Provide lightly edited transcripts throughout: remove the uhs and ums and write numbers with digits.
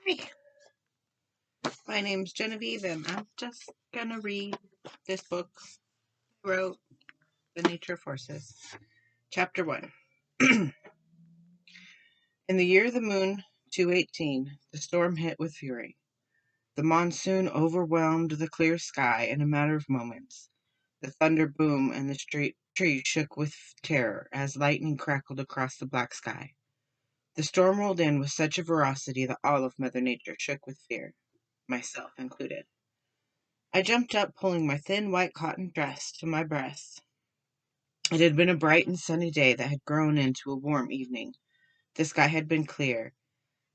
Hi, my name's Genevieve, and I'm just gonna read this book I wrote, The Nature Forces. Chapter 1. In the year of the moon 218, the storm hit with fury. The monsoon overwhelmed the clear sky in a matter of moments. The thunder boomed and the trees shook with terror as lightning crackled across the black sky. The storm rolled in with such a ferocity that all of Mother Nature shook with fear, myself included. I jumped up, pulling my thin white cotton dress to my breast. It had been a bright and sunny day that had grown into a warm evening. The sky had been clear,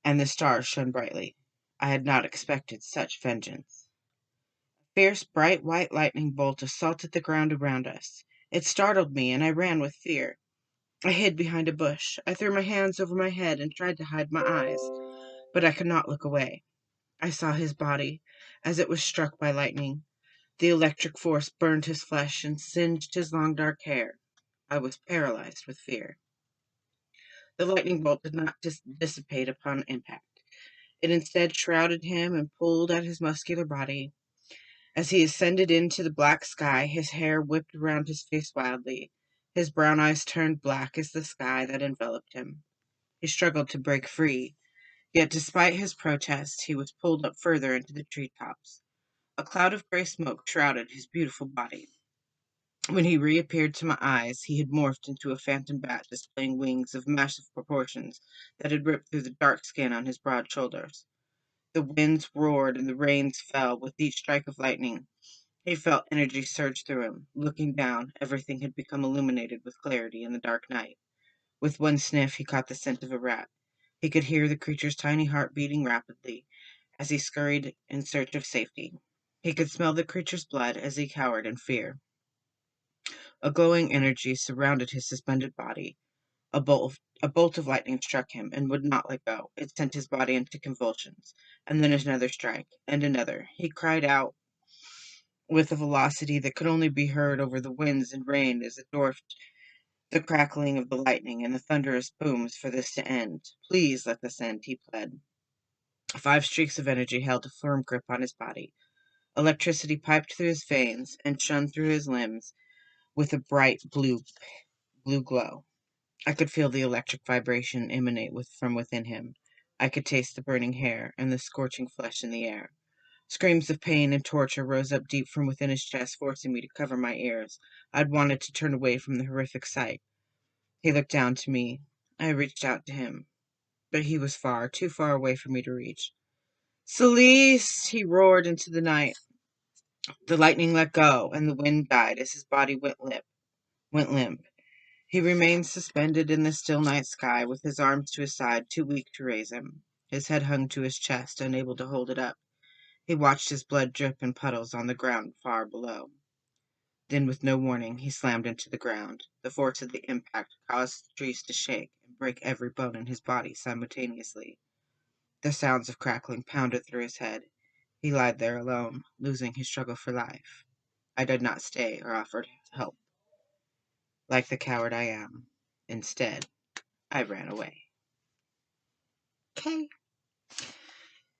and the stars shone brightly. I had not expected such vengeance. A fierce, bright white lightning bolt assaulted the ground around us. It startled me, and I ran with fear. I hid behind a bush. I threw my hands over my head and tried to hide my eyes, but I could not look away. I saw his body as it was struck by lightning. The electric force burned his flesh and singed his long dark hair. I was paralyzed with fear. The lightning bolt did not dissipate upon impact. It instead shrouded him and pulled at his muscular body. As he ascended into the black sky, his hair whipped around his face wildly. His brown eyes turned black as the sky that enveloped him. He struggled to break free, yet despite his protest, he was pulled up further into the treetops. A cloud of gray smoke shrouded his beautiful body. When he reappeared to my eyes, he had morphed into a phantom bat displaying wings of massive proportions that had ripped through the dark skin on his broad shoulders. The winds roared and the rains fell with each strike of lightning. He felt energy surge through him. Looking down, everything had become illuminated with clarity in the dark night. With one sniff, he caught the scent of a rat. He could hear the creature's tiny heart beating rapidly as he scurried in search of safety. He could smell the creature's blood as he cowered in fear. A glowing energy surrounded his suspended body. A bolt of lightning struck him and would not let go. It sent his body into convulsions, and then another strike, and another. He cried out with a velocity that could only be heard over the winds and rain as it dwarfed the crackling of the lightning and the thunderous booms for this to end. Please let this end, he pled. 5 streaks of energy held a firm grip on his body. Electricity piped through his veins and shone through his limbs with a bright blue glow. I could feel the electric vibration emanate from within him. I could taste the burning hair and the scorching flesh in the air. Screams of pain and torture rose up deep from within his chest, forcing me to cover my ears. I'd wanted to turn away from the horrific sight. He looked down to me. I reached out to him, but he was too far away for me to reach. Celeste! He roared into the night. The lightning let go, and the wind died as his body went limp. He remained suspended in the still night sky, with his arms to his side, too weak to raise him. His head hung to his chest, unable to hold it up. He watched his blood drip in puddles on the ground far below. Then, with no warning, he slammed into the ground. The force of the impact caused the trees to shake and break every bone in his body simultaneously. The sounds of crackling pounded through his head. He lied there alone, losing his struggle for life. I did not stay or offer help, like the coward I am. Instead, I ran away. Okay.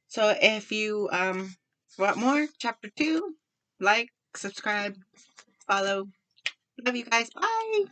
So if you want more, chapter 2, like, subscribe, follow. Love you guys. Bye.